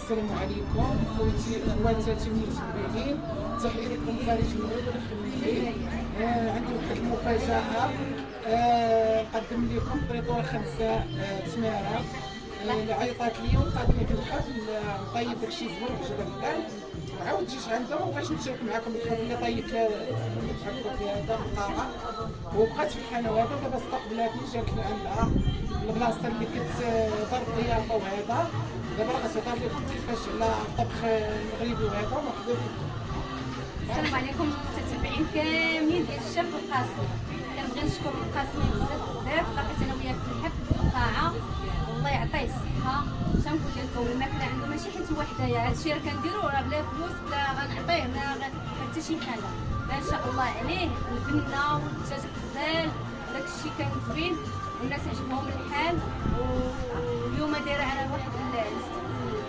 السلام عليكم خوتي خواتاتي المتابعين، تحيه لكم خارج المغرب وداخل المغرب. عندي واحد المفاجاه، نقدم لكم بريطور 5 تماره اللي عيطات لي وقالت لي في الحفل نطيب داكشي زوين وعجبها البال، وعاود جيت عندها وبغيت نشارك معكم الحفل اللي طيبت لها في هذا القاعه، وبقات في الحانه هذا دابا استقبلاتني جات لي عندها البلاصه اللي كتدار الضيافه وهذا. دابا راه غتهضر لكم كيفاش على الطبخ المغربي وهذا. مرحبا بكم. السلام عليكم المتابعين كاملين ديال الشيف القاسمي. كنبغي نشكر القاسمي بزاف لقيت انا وياه في الحفل في القاعه، والله يعطيه الصحه. شنقول لكم الماكله عنده ماشي حيت وحدايا، هادشي راه كنديرو راه بلا فلوس بلا غنعطيه لا حتى شي حاجه. ما شاء الله عليه، البنه والدجاج غزال داكشي كان زوين والناس عجبهم الحال. واليوم دايره على واحد